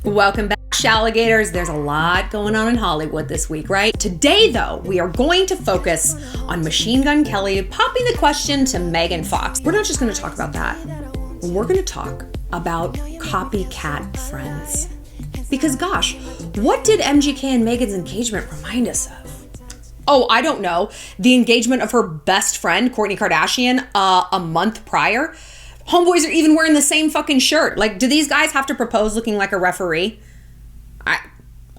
Welcome back, Shalligators. There's a lot going on in Hollywood this week, right? Today, though, we are going to focus on Machine Gun Kelly popping the question to Megan Fox. We're not just going to talk about that. We're going to talk about copycat friends. Because gosh, what did MGK and Megan's engagement remind us of? Oh, I don't know. The engagement of her best friend, Kourtney Kardashian, a month prior. Homeboys are even wearing the same fucking shirt. Like, do these guys have to propose looking like a referee?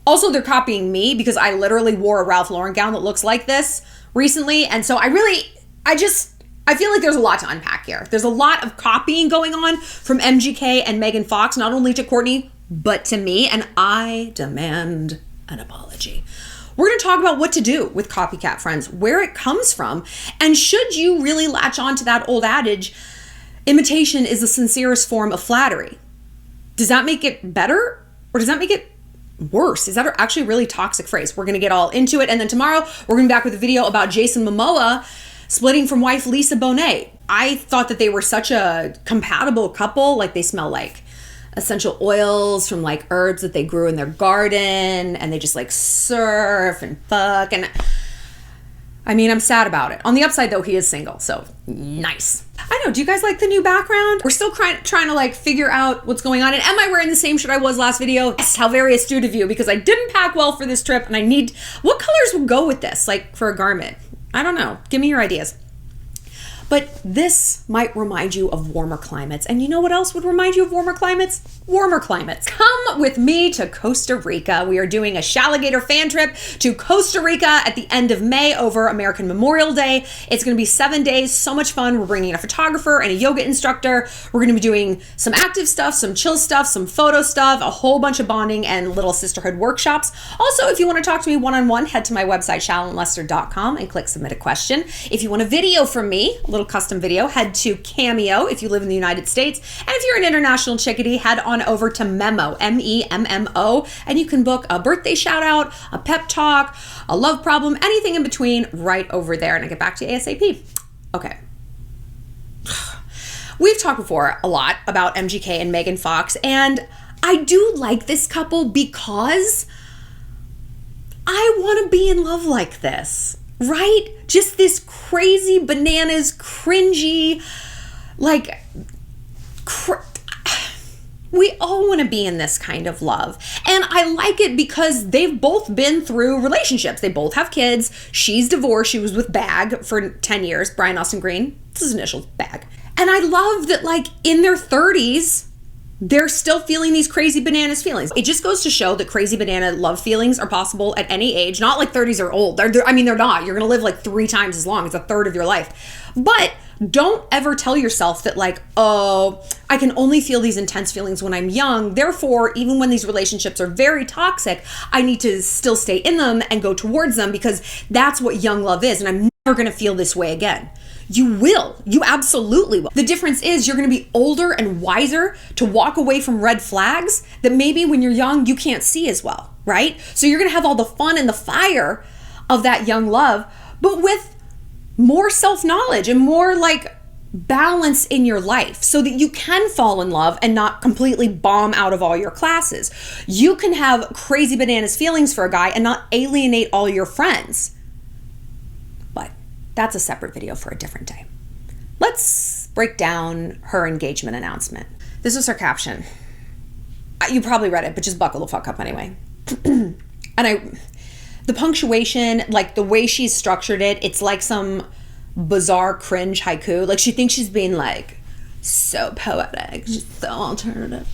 Also, they're copying me because I literally wore a Ralph Lauren gown that looks like this recently. And so I feel like there's a lot to unpack here. There's a lot of copying going on from MGK and Megan Fox, not only to Kourtney, but to me. And I demand an apology. We're going to talk about what to do with copycat friends, where it comes from, and should you really latch on to that old adage, imitation is the sincerest form of flattery. Does that make it better or does that make it worse? Is that actually a really toxic phrase? We're going to get all into it. And then tomorrow we're going to be back with a video about Jason Momoa splitting from wife Lisa Bonet. I thought that they were such a compatible couple. Like, they smell like essential oils from like herbs that they grew in their garden, and they just like surf and fuck. And I mean, I'm sad about it. On the upside though, he is single, so nice. I know, do you guys like the new background? We're still trying to like figure out what's going on. And am I wearing the same shirt I was last video? Yes, how very astute of you, because I didn't pack well for this trip and I need, what colors will go with this? Like for a garment? I don't know, give me your ideas. But this might remind you of warmer climates. And you know what else would remind you of warmer climates? Warmer climates. Come with me to Costa Rica. We are doing a Shalligator fan trip to Costa Rica at the end of May over American Memorial Day. It's going to be 7 days, so much fun. We're bringing a photographer and a yoga instructor. We're going to be doing some active stuff, some chill stuff, some photo stuff, a whole bunch of bonding and little sisterhood workshops. Also, if you want to talk to me one-on-one, head to my website, shallonlester.com, and click submit a question. If you want a video from me, a little custom video, head to Cameo if you live in the United States. And if you're an international chickadee, head on over to Memo, M-E-M-M-O, and you can book a birthday shout out, a pep talk, a love problem, anything in between right over there. And I get back to you ASAP. Okay. We've talked before a lot about MGK and Megan Fox, and I do like this couple because I want to be in love like this. Right? Just this crazy bananas, cringy, like, we all want to be in this kind of love. And I like it because they've both been through relationships. They both have kids. She's divorced. She was with Bag for 10 years. Brian Austin Green. This is his initials, Bag. And I love that, like, in their 30s, they're still feeling these crazy bananas feelings. It just goes to show that crazy banana love feelings are possible at any age. Not like 30s are old. They're not. You're going to live like 3 times as long. It's a third of your life. But don't ever tell yourself that like, oh, I can only feel these intense feelings when I'm young. Therefore, even when these relationships are very toxic, I need to still stay in them and go towards them because that's what young love is. And I'm never going to feel this way again. You will. You absolutely will. The difference is you're going to be older and wiser to walk away from red flags that maybe when you're young, you can't see as well, right? So you're going to have all the fun and the fire of that young love, but with more self-knowledge and more like balance in your life so that you can fall in love and not completely bomb out of all your classes. You can have crazy bananas feelings for a guy and not alienate all your friends. That's a separate video for a different day. Let's break down her engagement announcement. This was her caption. You probably read it, but just buckle the fuck up anyway. And the punctuation, like the way she's structured it, it's like some bizarre cringe haiku. Like she thinks she's being like so poetic, she's so alternative.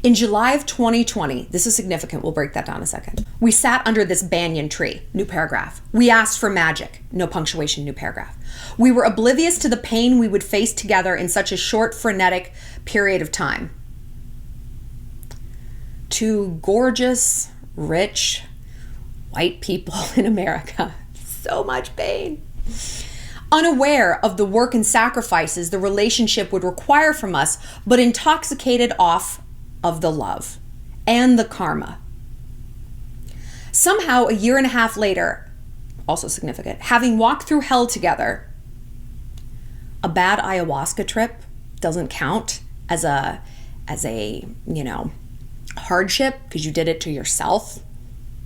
In July of 2020, this is significant, we'll break that down in a second. We sat under this banyan tree, new paragraph. We asked for magic, no punctuation, new paragraph. We were oblivious to the pain we would face together in such a short, frenetic period of time. Two gorgeous, rich, white people in America. So much pain. Unaware of the work and sacrifices the relationship would require from us, but intoxicated off of the love and the karma. Somehow, a year and a half later, also significant, having walked through hell together, a bad ayahuasca trip doesn't count as a hardship because you did it to yourself.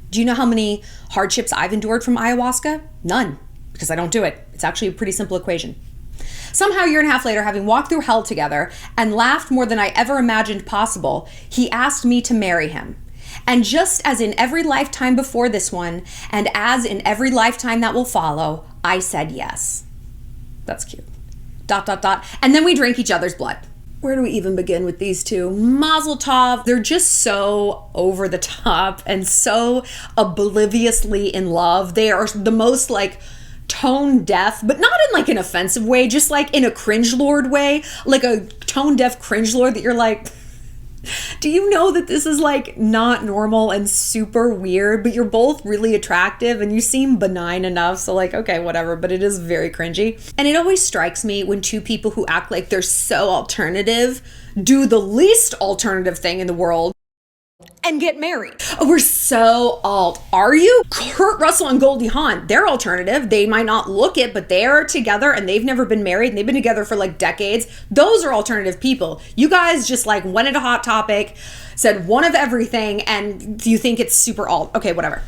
Do you know how many hardships I've endured from ayahuasca? None, because I don't do it. It's actually a pretty simple equation. Somehow, a year and a half later, having walked through hell together and laughed more than I ever imagined possible, he asked me to marry him. And just as in every lifetime before this one, and as in every lifetime that will follow, I said yes. That's cute. ... And then we drank each other's blood. Where do we even begin with these two? Mazel tov. They're just so over the top and so obliviously in love. They are the most like tone deaf, but not in like an offensive way, just like in a cringe lord way, like a tone deaf cringe lord that you're like, do you know that this is like not normal and super weird, but you're both really attractive and you seem benign enough. So like, okay, whatever, but it is very cringy. And it always strikes me when two people who act like they're so alternative do the least alternative thing in the world and get married. Oh, we're so alt. Are you? Kurt Russell and Goldie Hawn, they're alternative. They might not look it, but they are together and they've never been married and they've been together for like decades. Those are alternative people. You guys just like went into Hot Topic, said one of everything, and you think it's super alt. Okay, whatever.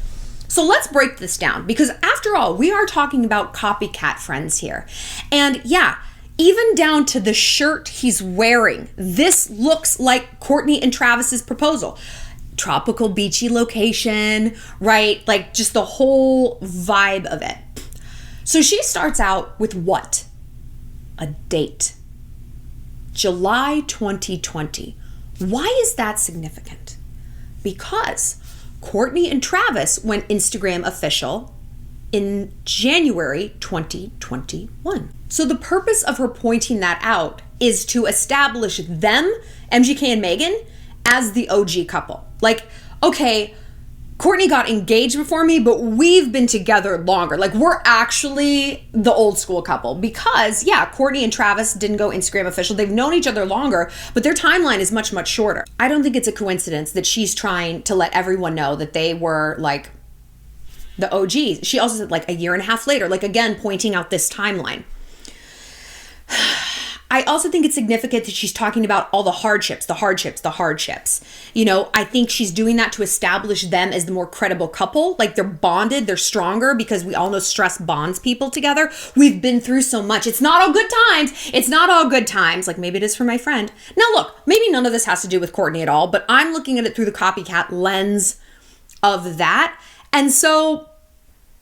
So let's break this down because after all, we are talking about copycat friends here. And yeah, even down to the shirt he's wearing, this looks like Kourtney and Travis's proposal. Tropical beachy location, right? Like just the whole vibe of it. So she starts out with what? A date. July 2020. Why is that significant? Because Kourtney and Travis went Instagram official in January 2021. So the purpose of her pointing that out is to establish them, MGK and Megan, as the OG couple. Like, okay, Kourtney got engaged before me, but we've been together longer. Like, we're actually the old school couple because, yeah, Kourtney and Travis didn't go Instagram official. They've known each other longer, but their timeline is much, much shorter. I don't think it's a coincidence that she's trying to let everyone know that they were like the OGs. She also said like a year and a half later, like again, pointing out this timeline. I also think it's significant that she's talking about all the hardships. You know, I think she's doing that to establish them as the more credible couple. Like they're bonded, they're stronger because we all know stress bonds people together. We've been through so much. It's not all good times. It's not all good times. Like maybe it is for my friend. Now look, maybe none of this has to do with Kourtney at all, but I'm looking at it through the copycat lens of that. And so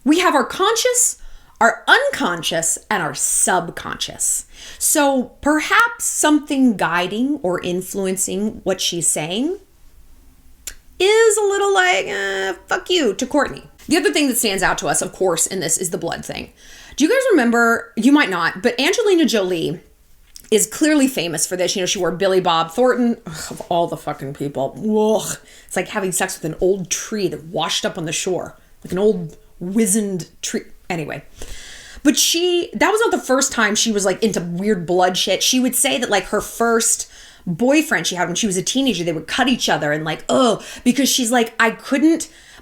we have our conscious, our unconscious, and our subconscious. So perhaps something guiding or influencing what she's saying is a little like, fuck you to Kourtney. The other thing that stands out to us, of course, in this is the blood thing. Do you guys remember, you might not, but Angelina Jolie is clearly famous for this. You know, she wore Billy Bob Thornton. Ugh, of all the fucking people. Ugh. It's like having sex with an old tree that washed up on the shore. Like an old wizened tree. Anyway. But that was not the first time she was like into weird blood shit. She would say that like her first boyfriend she had when she was a teenager, they would cut each other and like, oh, because she's like,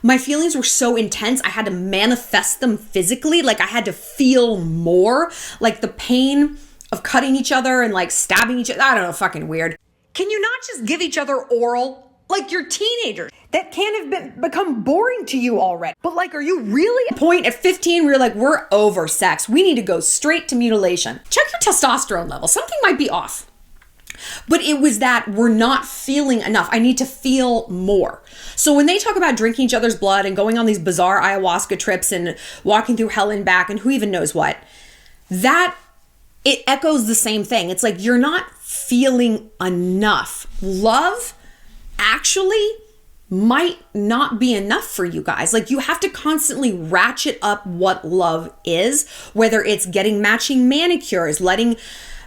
my feelings were so intense. I had to manifest them physically. Like I had to feel more like the pain of cutting each other and like stabbing each other. I don't know, fucking weird. Can you not just give each other oral? Like you're teenagers. That can't have become boring to you already. But like, are you really at a point at 15 where you're like, we're over sex. We need to go straight to mutilation. Check your testosterone level. Something might be off. But it was that we're not feeling enough. I need to feel more. So when they talk about drinking each other's blood and going on these bizarre ayahuasca trips and walking through hell and back and who even knows what, it echoes the same thing. It's like, you're not feeling enough. Love actually might not be enough for you guys. Like you have to constantly ratchet up what love is, whether it's getting matching manicures, letting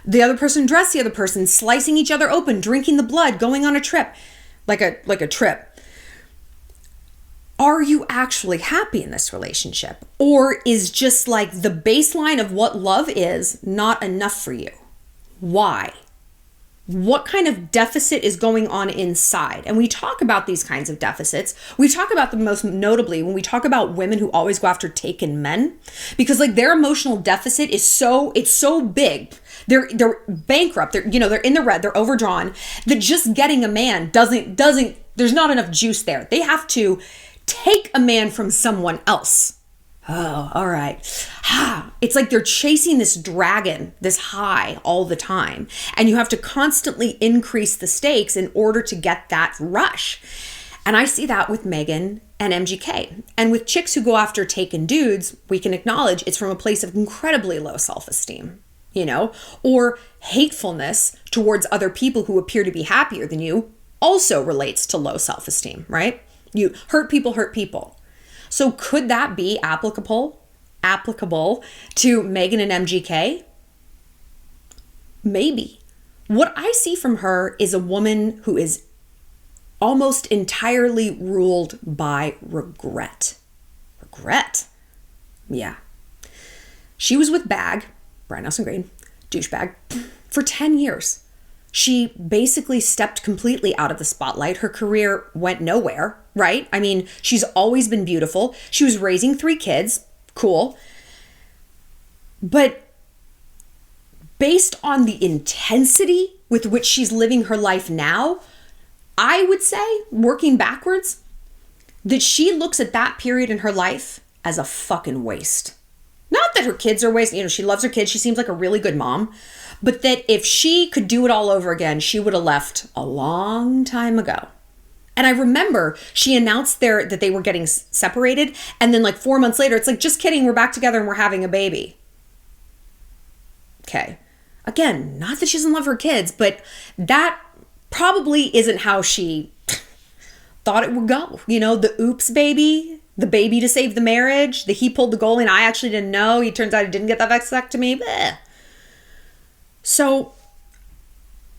the other person dress the other person, slicing each other open, drinking the blood, going on a trip, like a trip. Are you actually happy in this relationship? Or is just like the baseline of what love is not enough for you? Why? What kind of deficit is going on inside? And we talk about these kinds of deficits. We talk about them most notably when we talk about women who always go after taken men, because like their emotional deficit is so big. They're bankrupt. They're in the red. They're overdrawn. That just getting a man doesn't There's not enough juice there. They have to take a man from someone else. Oh, all right. It's like they're chasing this dragon, this high all the time. And you have to constantly increase the stakes in order to get that rush. And I see that with Megan and MGK. And with chicks who go after taken dudes, we can acknowledge it's from a place of incredibly low self-esteem, you know, or hatefulness towards other people who appear to be happier than you also relates to low self-esteem, right? You hurt people. So could that be applicable to Megan and MGK? Maybe. What I see from her is a woman who is almost entirely ruled by regret. Regret? Yeah. She was with Brian Nelson Green, douchebag, for 10 years. She basically stepped completely out of the spotlight. Her career went nowhere, right? I mean, she's always been beautiful. She was raising 3 kids. Cool. But based on the intensity with which she's living her life now, I would say, working backwards, that she looks at that period in her life as a fucking waste. Not that her kids are waste, you know, she loves her kids. She seems like a really good mom. But that if she could do it all over again, she would have left a long time ago. And I remember she announced that they were getting separated. And then like 4 months later, it's like, just kidding, we're back together and we're having a baby. Okay. Again, not that she doesn't love her kids, but that probably isn't how she thought it would go. You know, the oops baby, the baby to save the marriage, he pulled the goalie and I actually didn't know. He turns out he didn't get that vasectomy. Bleh. So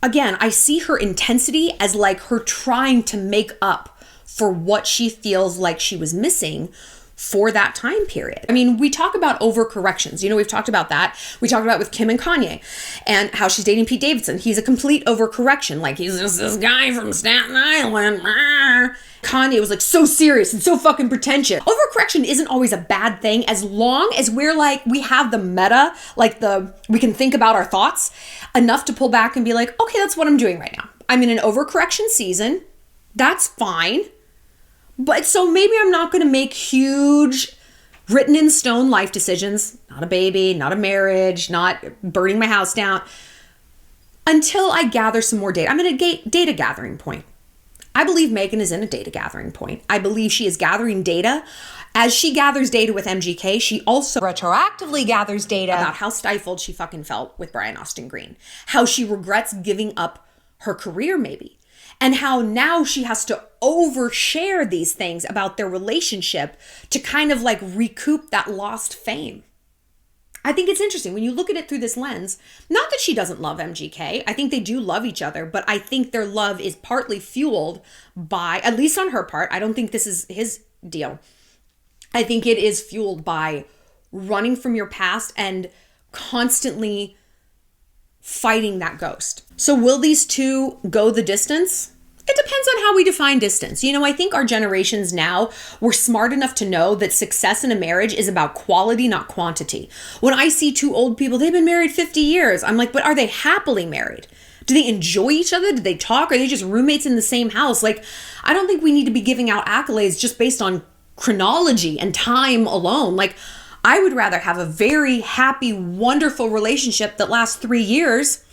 again, I see her intensity as like her trying to make up for what she feels like she was missing for that time period. I mean, we talk about overcorrections. You know, we've talked about that. We talked about with Kim and Kanye and how she's dating Pete Davidson. He's a complete overcorrection. Like, he's just this guy from Staten Island. Kanye was like so serious and so fucking pretentious. Overcorrection isn't always a bad thing as long as we're like, we have the meta, like we can think about our thoughts enough to pull back and be like, okay, that's what I'm doing right now. I'm in an overcorrection season. That's fine. But so maybe I'm not going to make huge written in stone life decisions, not a baby, not a marriage, not burning my house down, until I gather some more data. I'm in a data gathering point. I believe Megan is in a data gathering point. I believe she is gathering data. As she gathers data with MGK, she also retroactively gathers data about how stifled she fucking felt with Brian Austin Green, how she regrets giving up her career maybe, and how now she has to overshare these things about their relationship to kind of like recoup that lost fame. I think it's interesting when you look at it through this lens, not that she doesn't love MGK. I think they do love each other, but I think their love is partly fueled by, at least on her part, I don't think this is his deal. I think it is fueled by running from your past and constantly fighting that ghost. So will these two go the distance? It depends on how we define distance. You know, I think our generations now, we're smart enough to know that success in a marriage is about quality, not quantity. When I see 2 old people, they've been married 50 years. I'm like, but are they happily married? Do they enjoy each other? Do they talk? Are they just roommates in the same house? Like, I don't think we need to be giving out accolades just based on chronology and time alone. Like, I would rather have a very happy, wonderful relationship that lasts 3 years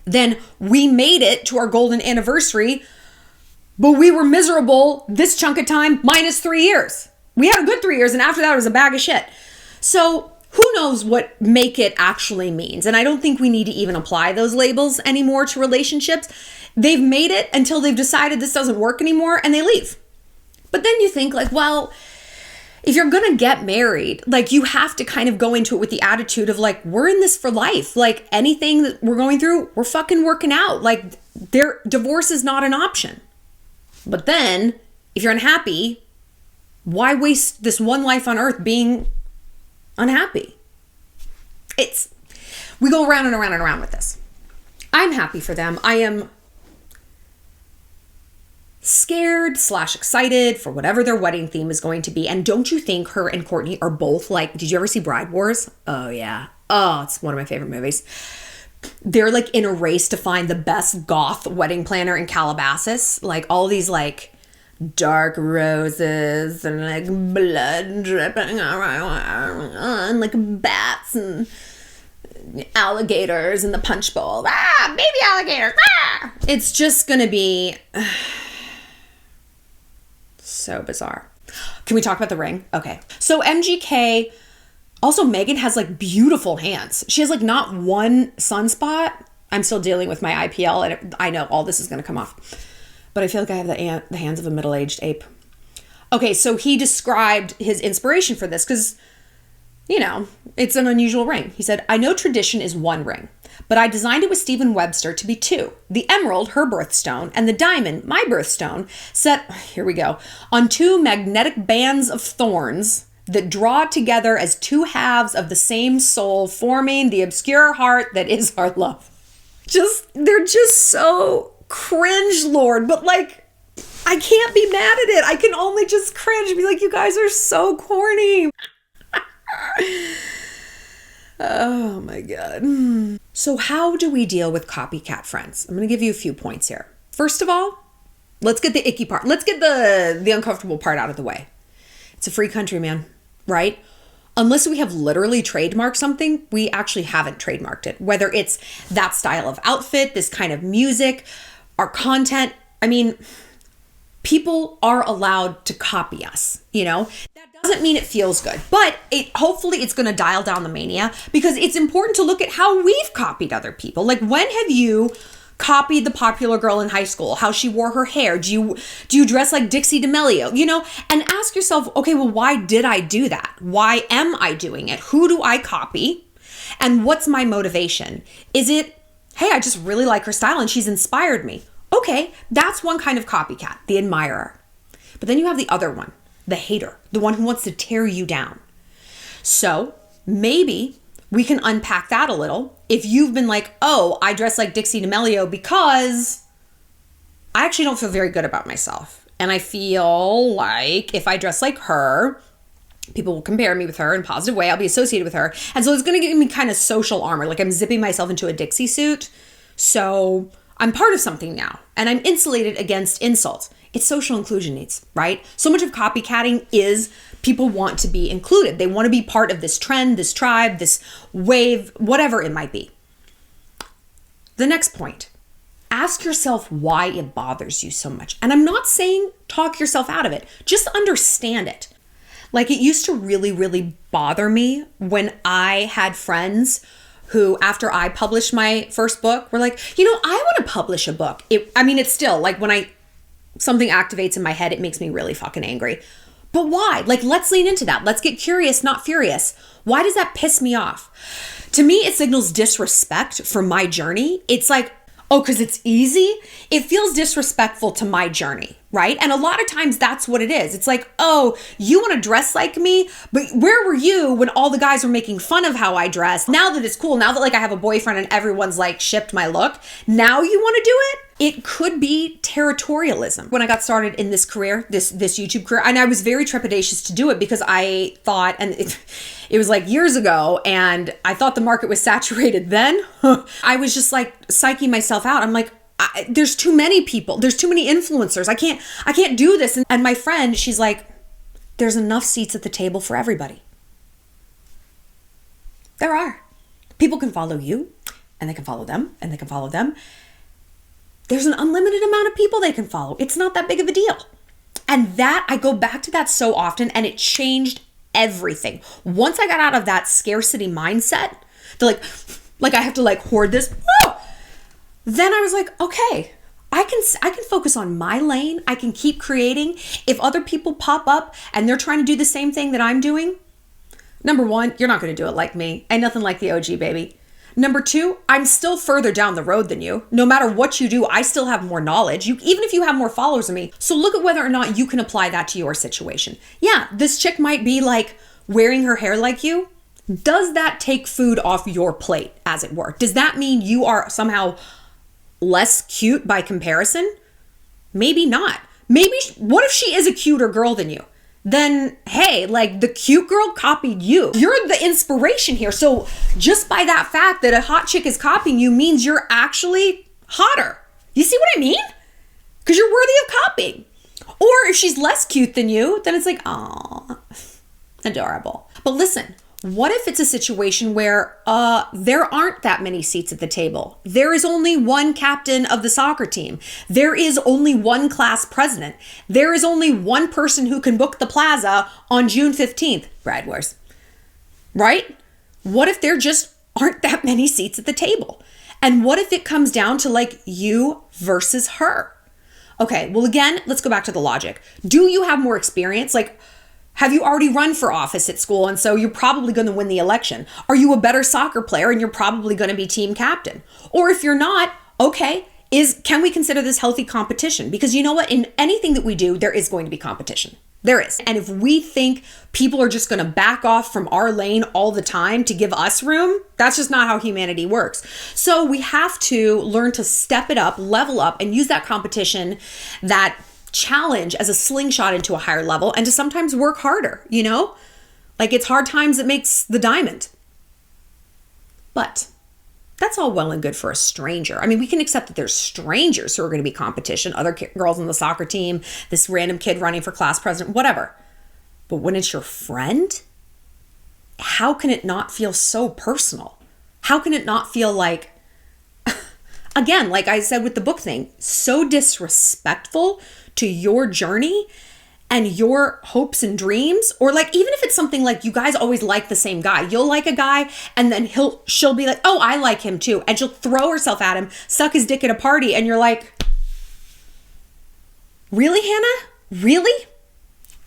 than we made it to our golden anniversary, but we were miserable this chunk of time minus 3 years. We had a good 3 years, and after that it was a bag of shit. So who knows what make it actually means? And I don't think we need to even apply those labels anymore to relationships. They've made it until they've decided this doesn't work anymore and they leave. But then you think like, well, if you're going to get married, like you have to kind of go into it with the attitude of like, we're in this for life. Like anything that we're going through, we're fucking working out. Like divorce is not an option. But then if you're unhappy, why waste this one life on earth being unhappy? We go around and around and around with this. I'm happy for them. I am scared/excited for whatever their wedding theme is going to be. And don't you think her and Kourtney are both like, did you ever see Bride Wars? Oh yeah. Oh, it's one of my favorite movies. they're like in a race to find the best goth wedding planner in Calabasas. Like all these like dark roses and like blood dripping and like bats and alligators in the punch bowl. Baby alligators. It's just gonna be so bizarre. Can we talk about the ring? Okay. So MGK, also Megan has like beautiful hands. She has like not one sunspot. I'm still dealing with my IPL and I know all this is going to come off, but I feel like I have the hands of a middle-aged ape. Okay. So he described his inspiration for this because, you know, it's an unusual ring. He said, I know tradition is one ring, but I designed it with Stephen Webster to be two. The emerald, her birthstone, and the diamond, my birthstone, set, here we go, on two magnetic bands of thorns that draw together as two halves of the same soul, forming the obscure heart that is our love. They're just so cringe, Lord, but like, I can't be mad at it. I can only just cringe and be like, you guys are so corny. Oh my God. So how do we deal with copycat friends? I'm going to give you a few points here. First of all, let's get the icky part. Let's get the uncomfortable part out of the way. It's a free country, man, right? Unless we have literally trademarked something, we actually haven't trademarked it. Whether it's that style of outfit, this kind of music, our content. I mean, people are allowed to copy us, you know? That doesn't mean it feels good, but hopefully it's going to dial down the mania because it's important to look at how we've copied other people. Like, when have you copied the popular girl in high school, how she wore her hair? Do you dress like Dixie D'Amelio, you know? And ask yourself, okay, well, why did I do that? Why am I doing it? Who do I copy? And what's my motivation? Is it, hey, I just really like her style and she's inspired me. Okay, that's one kind of copycat, the admirer. But then you have the other one, the hater, the one who wants to tear you down. So maybe we can unpack that a little. If you've been like, oh, I dress like Dixie D'Amelio because I actually don't feel very good about myself. And I feel like if I dress like her, people will compare me with her in a positive way. I'll be associated with her. And so it's going to give me kind of social armor. Like I'm zipping myself into a Dixie suit. So I'm part of something now and I'm insulated against insults. It's social inclusion needs, right? So much of copycatting is people want to be included. They want to be part of this trend, this tribe, this wave, whatever it might be. The next point, ask yourself why it bothers you so much. And I'm not saying talk yourself out of it, just understand it. Like it used to really, really bother me when I had friends who, after I published my first book, were like, you know, I want to publish a book. It's still like when something activates in my head, it makes me really fucking angry. But why? Like, let's lean into that. Let's get curious, not furious. Why does that piss me off? To me, it signals disrespect for my journey. It's like, oh, because it's easy? It feels disrespectful to my journey, right? And a lot of times that's what it is. It's like, oh, you want to dress like me? But where were you when all the guys were making fun of how I dress? Now that it's cool, now that like I have a boyfriend and everyone's like shipped my look, now you want to do it? It could be territorialism. When I got started in this career, this YouTube career, and I was very trepidatious to do it because I thought, and it was like years ago, and I thought the market was saturated then. I was just like psyching myself out. I'm like, there's too many people. There's too many influencers. I can't do this. And my friend, she's like, there's enough seats at the table for everybody. There are. People can follow you, and they can follow them, and they can follow them. There's an unlimited amount of people they can follow. It's not that big of a deal. And that, I go back to that so often, and it changed everything. Once I got out of that scarcity mindset, the like I have to like hoard this, then I was like, okay, I can focus on my lane. I can keep creating. If other people pop up and they're trying to do the same thing that I'm doing, number one, you're not going to do it like me. Ain't nothing like the OG, baby. Number two, I'm still further down the road than you. No matter what you do, I still have more knowledge. Even if you have more followers than me. So look at whether or not you can apply that to your situation. Yeah, this chick might be like wearing her hair like you. Does that take food off your plate, as it were? Does that mean you are somehow less cute by comparison? Maybe not. Maybe, what if she is a cuter girl than you? then hey, like the cute girl copied you. You're the inspiration here. So just by that fact that a hot chick is copying you means you're actually hotter. You see what I mean? Because you're worthy of copying. Or if she's less cute than you, then it's like, oh, adorable. But listen, what if it's a situation where there aren't that many seats at the table? There is only one captain of the soccer team. There is only one class president. There is only one person who can book the plaza on June 15th. Bride Wars. Right? What if there just aren't that many seats at the table? And what if it comes down to like you versus her? Okay, well again, let's go back to the logic. Do you have more experience? Like, have you already run for office at school and so you're probably going to win the election? Are you a better soccer player and you're probably going to be team captain? Or if you're not, okay, can we consider this healthy competition? Because you know what? In anything that we do, there is going to be competition. There is. And if we think people are just going to back off from our lane all the time to give us room, that's just not how humanity works. So we have to learn to step it up, level up, and use that competition, that challenge as a slingshot into a higher level, and to sometimes work harder, you know? Like it's hard times that makes the diamond. But that's all well and good for a stranger. I mean, we can accept that there's strangers who are going to be competition, other girls on the soccer team, this random kid running for class president, whatever. But when it's your friend, how can it not feel so personal? How can it not feel like, again, like I said with the book thing, so disrespectful to your journey and your hopes and dreams? Or like, even if it's something like you guys always like the same guy, you'll like a guy and then she'll be like, oh, I like him too. And she'll throw herself at him, suck his dick at a party. And you're like, really, Hannah? Really?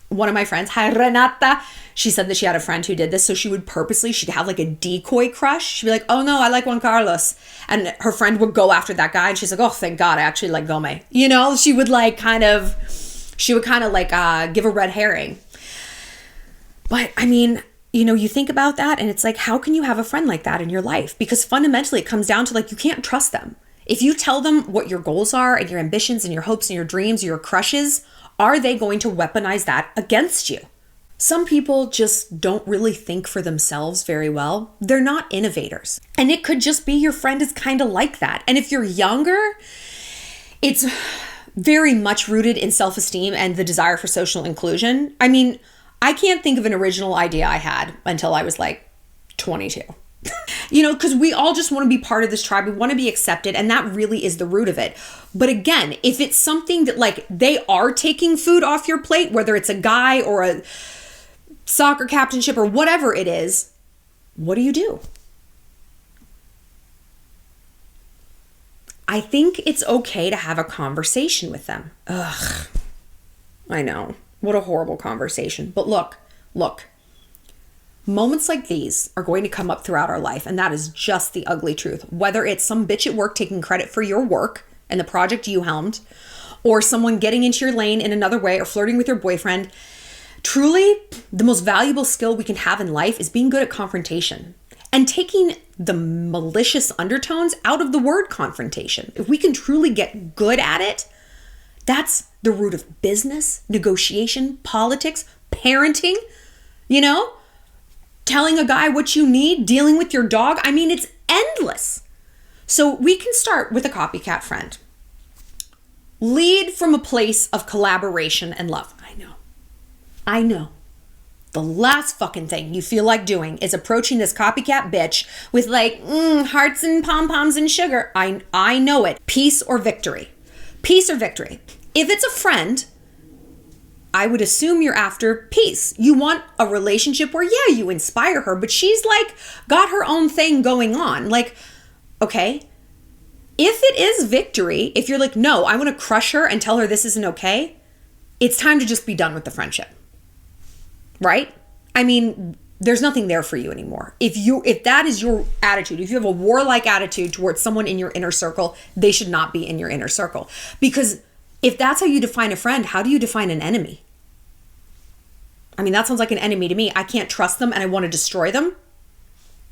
One of my friends, hi Renata, she said that she had a friend who did this. So she'd have like a decoy crush. She'd be like, oh no, I like Juan Carlos. And her friend would go after that guy. And she's like, oh, thank God, I actually like Gome. You know, she would kind of give a red herring. But I mean, you know, you think about that and it's like, how can you have a friend like that in your life? Because fundamentally it comes down to like, you can't trust them. If you tell them what your goals are and your ambitions and your hopes and your dreams, your crushes, are they going to weaponize that against you? Some people just don't really think for themselves very well. They're not innovators. And it could just be your friend is kind of like that. And if you're younger, it's very much rooted in self-esteem and the desire for social inclusion. I mean, I can't think of an original idea I had until I was like 22. You know, because we all just want to be part of this tribe. We want to be accepted. And that really is the root of it. But again, if it's something that like they are taking food off your plate, whether it's a guy or a soccer captainship or whatever it is, what do you do? I think it's okay to have a conversation with them. Ugh, I know. What a horrible conversation. But look, moments like these are going to come up throughout our life, and that is just the ugly truth. Whether it's some bitch at work taking credit for your work and the project you helmed, or someone getting into your lane in another way, or flirting with your boyfriend, truly, the most valuable skill we can have in life is being good at confrontation and taking the malicious undertones out of the word confrontation. If we can truly get good at it, that's the root of business, negotiation, politics, parenting, you know? Telling a guy what you need, dealing with your dog. I mean, it's endless. So we can start with a copycat friend. Lead from a place of collaboration and love. I know. The last fucking thing you feel like doing is approaching this copycat bitch with like hearts and pom-poms and sugar. I know it. Peace or victory. Peace or victory. If it's a friend, I would assume you're after peace. You want a relationship where, yeah, you inspire her, but she's like got her own thing going on. Like, okay, if it is victory, if you're like, no, I want to crush her and tell her this isn't okay, it's time to just be done with the friendship. Right? I mean, there's nothing there for you anymore. If that is your attitude, if you have a warlike attitude towards someone in your inner circle, they should not be in your inner circle. Because if that's how you define a friend, how do you define an enemy? I mean, that sounds like an enemy to me. I can't trust them and I want to destroy them.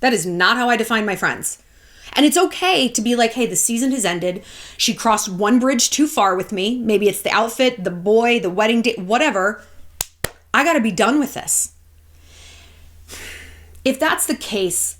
That is not how I define my friends. And it's okay to be like, hey, the season has ended. She crossed one bridge too far with me. Maybe it's the outfit, the boy, the wedding date, whatever. I got to be done with this. If that's the case,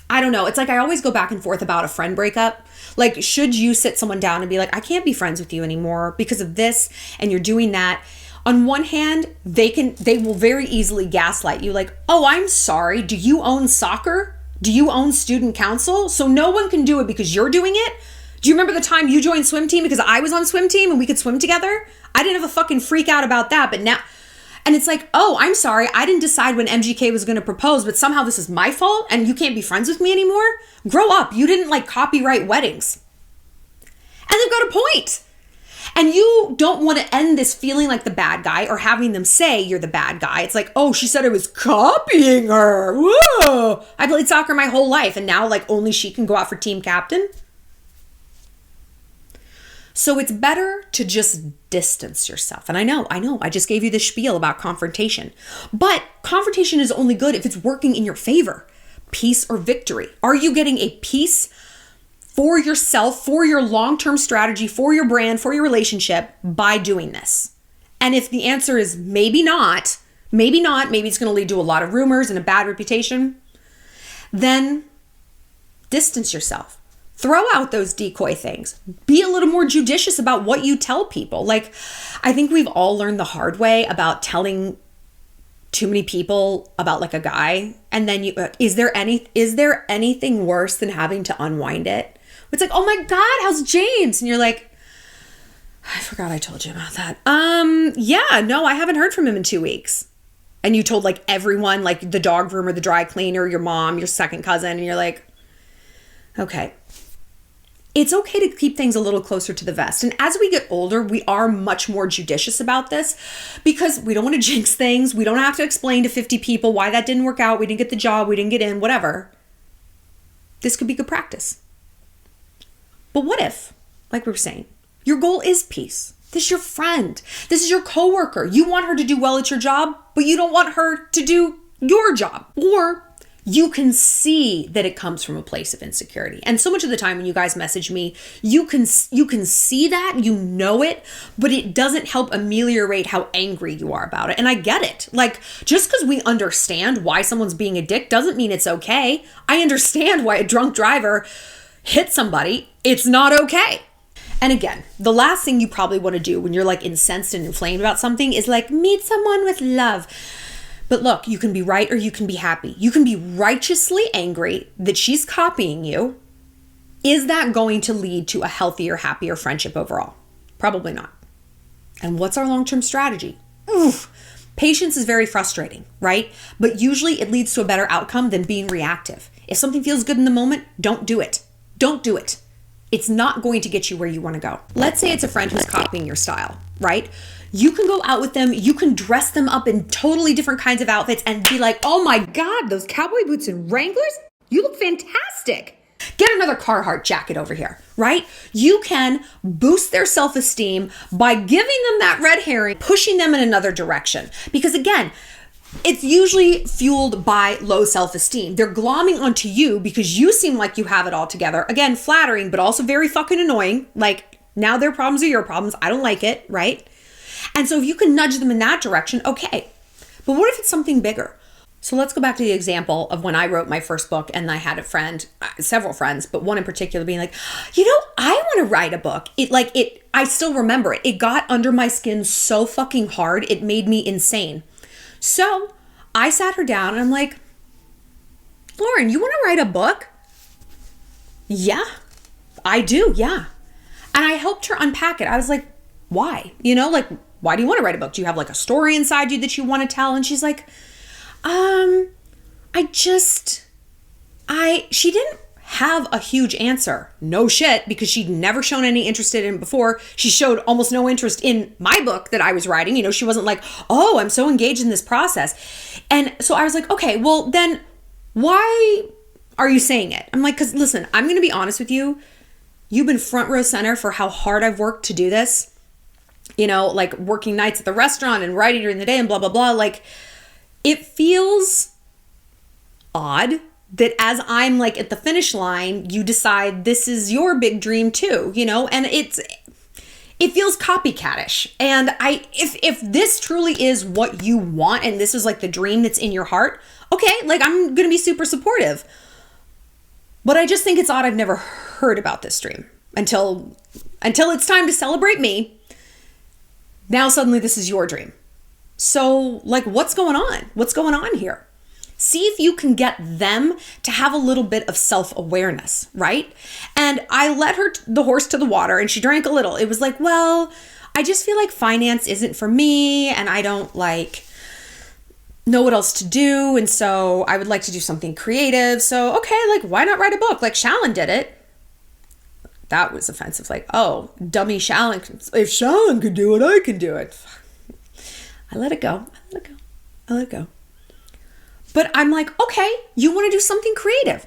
I don't know. It's like I always go back and forth about a friend breakup. Like, should you sit someone down and be like, I can't be friends with you anymore because of this, and you're doing that? On one hand, they will very easily gaslight you like, oh, I'm sorry. Do you own soccer? Do you own student council? So no one can do it because you're doing it? Do you remember the time you joined swim team because I was on swim team and we could swim together? I didn't have a fucking freak out about that, but now... And it's like, oh, I'm sorry. I didn't decide when MGK was going to propose, but somehow this is my fault and you can't be friends with me anymore? Grow up. You didn't like copyright weddings. And they've got a point. And you don't want to end this feeling like the bad guy or having them say you're the bad guy. It's like, oh, she said I was copying her. Whoa. I played soccer my whole life and now like only she can go out for team captain. So it's better to just distance yourself. And I know, I just gave you the spiel about confrontation. But confrontation is only good if it's working in your favor. Peace or victory. Are you getting a peace for yourself, for your long-term strategy, for your brand, for your relationship by doing this? And if the answer is maybe not, maybe it's going to lead to a lot of rumors and a bad reputation, then distance yourself. Throw out those decoy things. Be a little more judicious about what you tell people. Like, I think we've all learned the hard way about telling too many people about like a guy. And then is there anything worse than having to unwind it? It's like, oh my God, how's James? And you're like, I forgot I told you about that. Yeah, no, I haven't heard from him in 2 weeks. And you told like everyone, like the dog groomer, the dry cleaner, your mom, your second cousin. And you're like, okay. It's okay to keep things a little closer to the vest. And as we get older, we are much more judicious about this because we don't want to jinx things. We don't have to explain to 50 people why that didn't work out. We didn't get the job. We didn't get in, whatever. This could be good practice. But what if, like we were saying, your goal is peace? This is your friend. This is your coworker. You want her to do well at your job, but you don't want her to do your job. Or you can see that it comes from a place of insecurity. And so much of the time when you guys message me, you can see that, you know it, but it doesn't help ameliorate how angry you are about it. And I get it. Like, just because we understand why someone's being a dick doesn't mean it's okay. I understand why a drunk driver hit somebody. It's not okay. And again, the last thing you probably want to do when you're like incensed and inflamed about something is like meet someone with love. But look, you can be right or you can be happy. You can be righteously angry that she's copying you. Is that going to lead to a healthier, happier friendship overall? Probably not. And what's our long-term strategy? Oof. Patience is very frustrating, right? But usually it leads to a better outcome than being reactive. If something feels good in the moment, don't do it. Don't do it. It's not going to get you where you want to go. Let's say it's a friend who's copying your style, right? You can go out with them. You can dress them up in totally different kinds of outfits and be like, oh my God, those cowboy boots and Wranglers, you look fantastic. Get another Carhartt jacket over here, right? You can boost their self-esteem by giving them that red herring, pushing them in another direction. Because again, it's usually fueled by low self-esteem. They're glomming onto you because you seem like you have it all together. Again, flattering, but also very fucking annoying. Like, now their problems are your problems. I don't like it, right? And so if you can nudge them in that direction, okay. But what if it's something bigger? So let's go back to the example of when I wrote my first book and I had a friend, several friends, but one in particular being like, I want to write a book. I still remember it. It got under my skin so fucking hard. It made me insane. So I sat her down and I'm like, Lauren, you want to write a book? Yeah, I do. Yeah. And I helped her unpack it. I was like, why? Why do you want to write a book? Do you have like a story inside you that you want to tell? And she's like, she didn't have a huge answer. No shit, because she'd never shown any interest in it before. She showed almost no interest in my book that I was writing. She wasn't like, oh, I'm so engaged in this process. And so I was like, okay, well then why are you saying it? I'm like, because listen, I'm going to be honest with you. You've been front row center for how hard I've worked to do this. Like working nights at the restaurant and writing during the day and blah, blah, blah. Like, it feels odd that as I'm like at the finish line, you decide this is your big dream too, and it feels copycatish. And if this truly is what you want and this is like the dream that's in your heart, okay, like I'm going to be super supportive. But I just think it's odd I've never heard about this dream until it's time to celebrate me. Now suddenly this is your dream. So like, what's going on? What's going on here? See if you can get them to have a little bit of self-awareness, right? And I led the horse to the water and she drank a little. It was like, well, I just feel like finance isn't for me and I don't like know what else to do. And so I would like to do something creative. So, okay, like why not write a book? Like Shallon did it. That was offensive. Like, oh, dummy Shallon. If Shallon could do it, I can do it. I let it go. I let it go. But I'm like, okay, you want to do something creative.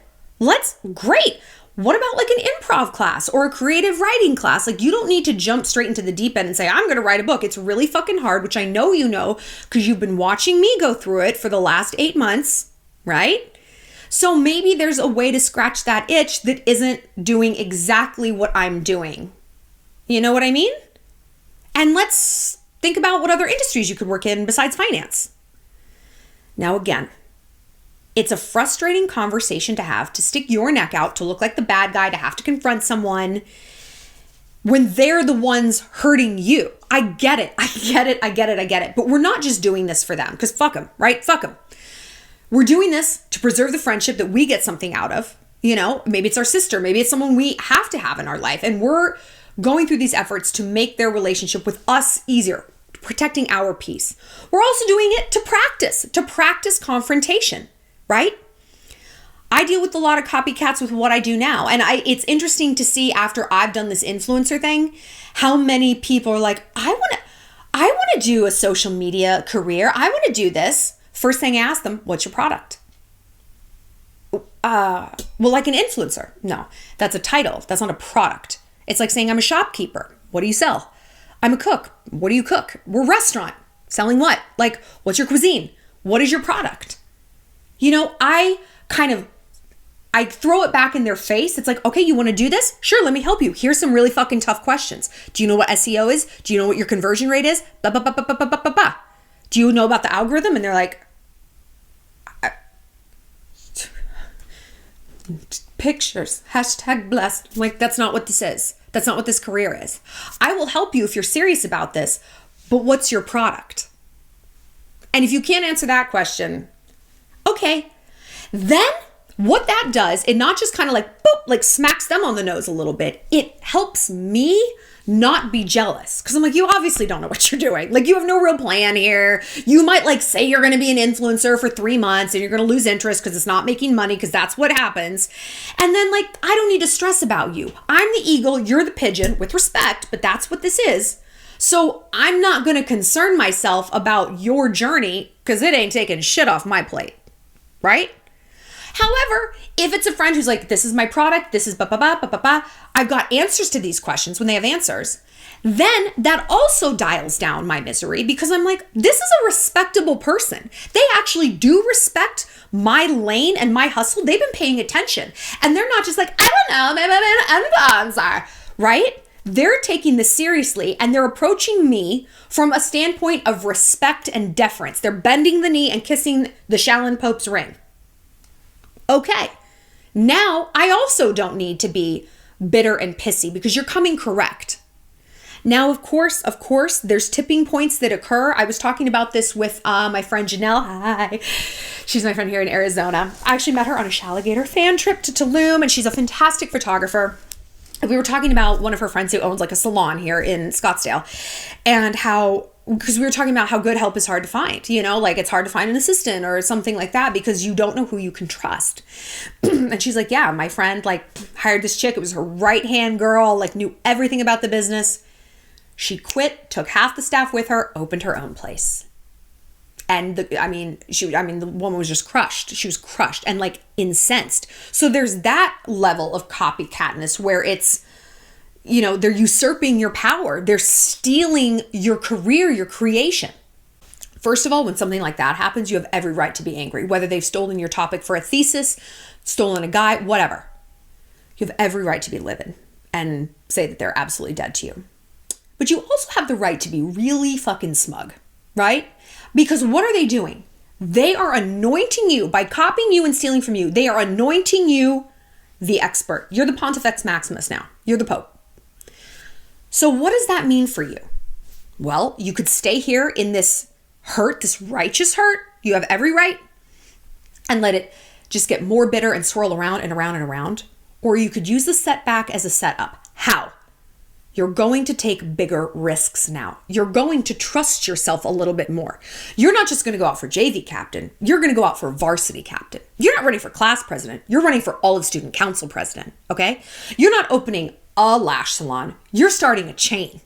Great. What about like an improv class or a creative writing class? Like you don't need to jump straight into the deep end and say, I'm going to write a book. It's really fucking hard, which I know you know because you've been watching me go through it for the last 8 months, right? So maybe there's a way to scratch that itch that isn't doing exactly what I'm doing. You know what I mean? And let's think about what other industries you could work in besides finance. Now, again, it's a frustrating conversation to have, to stick your neck out, to look like the bad guy, to have to confront someone when they're the ones hurting you. I get it. But we're not just doing this for them because fuck them, right? Fuck them. We're doing this to preserve the friendship that we get something out of. You know, maybe it's our sister, maybe it's someone we have to have in our life. And we're going through these efforts to make their relationship with us easier, protecting our peace. We're also doing it to practice confrontation, right? I deal with a lot of copycats with what I do now. And it's interesting to see after I've done this influencer thing, how many people are like, I want to do a social media career. I want to do this. First thing I ask them, what's your product? Well, like an influencer. No, that's a title. That's not a product. It's like saying I'm a shopkeeper. What do you sell? I'm a cook. What do you cook? We're a restaurant. Selling what? Like, what's your cuisine? What is your product? You know, I throw it back in their face. It's like, okay, you want to do this? Sure, let me help you. Here's some really fucking tough questions. Do you know what SEO is? Do you know what your conversion rate is? Ba, ba, ba, ba, ba, ba, ba, ba. Do you know about the algorithm? And they're like, pictures, #blessed. Like, that's not what this is. That's not what this career is. I will help you if you're serious about this, but what's your product? And if you can't answer that question, okay, then what that does, it not just kind of like, boop, like smacks them on the nose a little bit. It helps me not be jealous. Cause I'm like, you obviously don't know what you're doing. Like you have no real plan here. You might like say you're going to be an influencer for 3 months and you're going to lose interest because it's not making money because that's what happens. And then like, I don't need to stress about you. I'm the eagle, you're the pigeon, with respect, but that's what this is. So I'm not going to concern myself about your journey because it ain't taking shit off my plate, right? However, if it's a friend who's like, this is my product, this is ba-ba-ba, I've got answers to these questions when they have answers, then that also dials down my misery because I'm like, this is a respectable person. They actually do respect my lane and my hustle. They've been paying attention. And they're not just like, I don't know, maybe I'm an influencer, right? They're taking this seriously and they're approaching me from a standpoint of respect and deference. They're bending the knee and kissing the Shallon Pope's ring. Okay, now I also don't need to be bitter and pissy because you're coming correct. Now, of course, there's tipping points that occur. I was talking about this with my friend Janelle. Hi. She's my friend here in Arizona. I actually met her on a Shalligator fan trip to Tulum, and she's a fantastic photographer. We were talking about one of her friends who owns like a salon here in Scottsdale and because we were talking about how good help is hard to find, you know, like it's hard to find an assistant or something like that because you don't know who you can trust. And she's like, yeah, my friend like hired this chick. It was her right-hand girl, like knew everything about the business. She quit, took half the staff with her, opened her own place. And the woman was just crushed. She was crushed and like incensed. So there's that level of copycatness where it's, you know, they're usurping your power. They're stealing your career, your creation. First of all, when something like that happens, you have every right to be angry, whether they've stolen your topic for a thesis, stolen a guy, whatever. You have every right to be livid and say that they're absolutely dead to you. but you also have the right to be really fucking smug, right? Because what are they doing? They are anointing you by copying you and stealing from you. They are anointing you the expert. You're the Pontifex Maximus now. You're the Pope. So what does that mean for you? Well, you could stay here in this hurt, this righteous hurt. You have every right, and let it just get more bitter and swirl around and around and around. Or you could use the setback as a setup. How? You're going to take bigger risks now. You're going to trust yourself a little bit more. You're not just going to go out for JV captain. You're going to go out for varsity captain. You're not running for class president. You're running for all of student council president, okay? You're not opening a lash salon. You're starting a chain.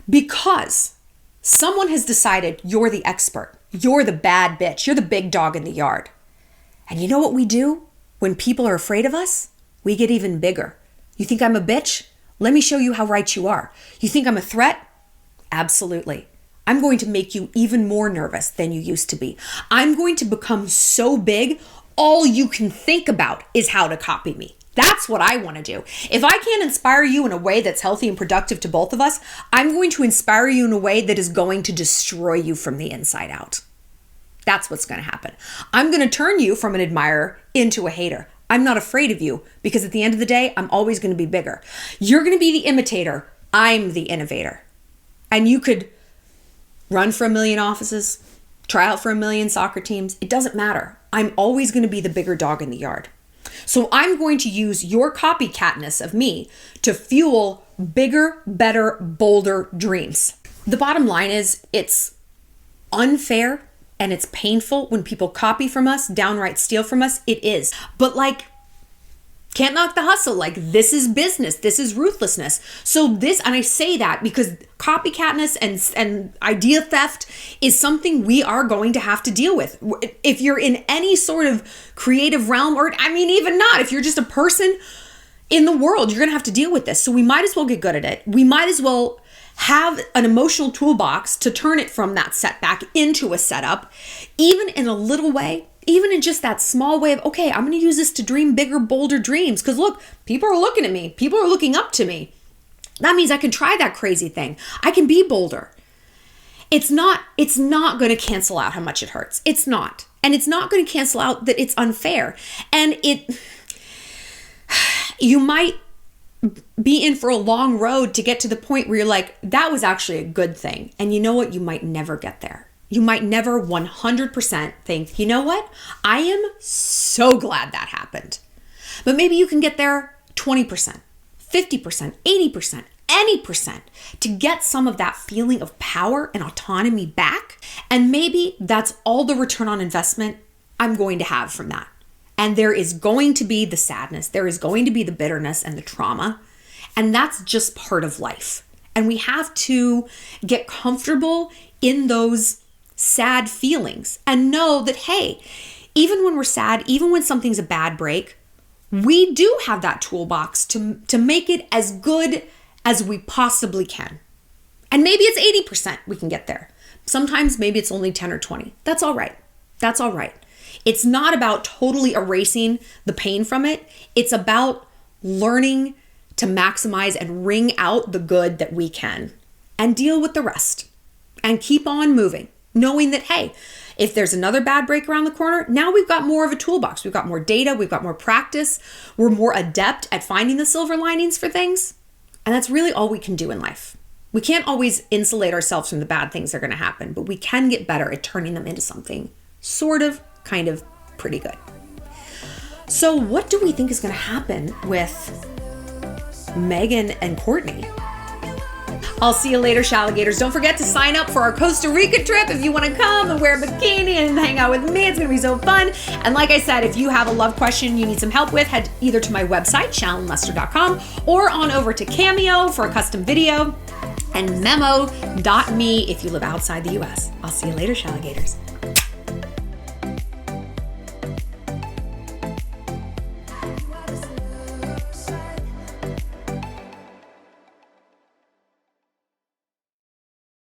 Because someone has decided you're the expert. You're the bad bitch. You're the big dog in the yard. And you know what we do when people are afraid of us? We get even bigger. You think I'm a bitch? Let me show you how right you are. You think I'm a threat? Absolutely. I'm going to make you even more nervous than you used to be. I'm going to become so big, all you can think about is how to copy me. That's what I want to do. If I can't inspire you in a way that's healthy and productive to both of us, I'm going to inspire you in a way that is going to destroy you from the inside out. That's what's going to happen. I'm going to turn you from an admirer into a hater. I'm not afraid of you because at the end of the day, I'm always going to be bigger. You're going to be the imitator. I'm the innovator. And you could run for 1 million offices, try out for 1 million soccer teams. It doesn't matter. I'm always going to be the bigger dog in the yard. So I'm going to use your copycatness of me to fuel bigger, better, bolder dreams. The bottom line is it's unfair and it's painful when people copy from us, downright steal from us. It is. But can't knock the hustle. This is business. This is ruthlessness. So and I say that because copycatness and idea theft is something we are going to have to deal with. If you're in any sort of creative realm, or even not, if you're just a person in the world, you're going to have to deal with this. So we might as well get good at it. We might as well have an emotional toolbox to turn it from that setback into a setup, even in a little way. Even in just that small way of, okay, I'm going to use this to dream bigger, bolder dreams. Because look, people are looking at me. People are looking up to me. That means I can try that crazy thing. I can be bolder. It's not going to cancel out how much it hurts. It's not. And it's not going to cancel out that it's unfair. And you might be in for a long road to get to the point where you're like, that was actually a good thing. And you know what? You might never get there. You might never 100% think, you know what? I am so glad that happened. But maybe you can get there 20%, 50%, 80%, any percent to get some of that feeling of power and autonomy back. And maybe that's all the return on investment I'm going to have from that. And there is going to be the sadness. There is going to be the bitterness and the trauma. And that's just part of life. And we have to get comfortable in those sad feelings and know that, hey, even when we're sad, even when something's a bad break, we do have that toolbox to make it as good as we possibly can. And maybe it's 80% we can get there. Sometimes maybe it's only 10 or 20. That's all right. That's all right. It's not about totally erasing the pain from it. It's about learning to maximize and wring out the good that we can and deal with the rest and keep on moving. Knowing that, hey, if there's another bad break around the corner, now we've got more of a toolbox. We've got more data. We've got more practice. We're more adept at finding the silver linings for things. And that's really all we can do in life. We can't always insulate ourselves from the bad things that are going to happen, but we can get better at turning them into something sort of, kind of pretty good. So what do we think is going to happen with Megan and Kourtney? I'll see you later, Shalligators. Don't forget to sign up for our Costa Rica trip if you want to come and wear a bikini and hang out with me. It's going to be so fun. And like I said, if you have a love question you need some help with, head either to my website, shallonlester.com, or on over to Cameo for a custom video, and memo.me if you live outside the US. I'll see you later, Shalligators.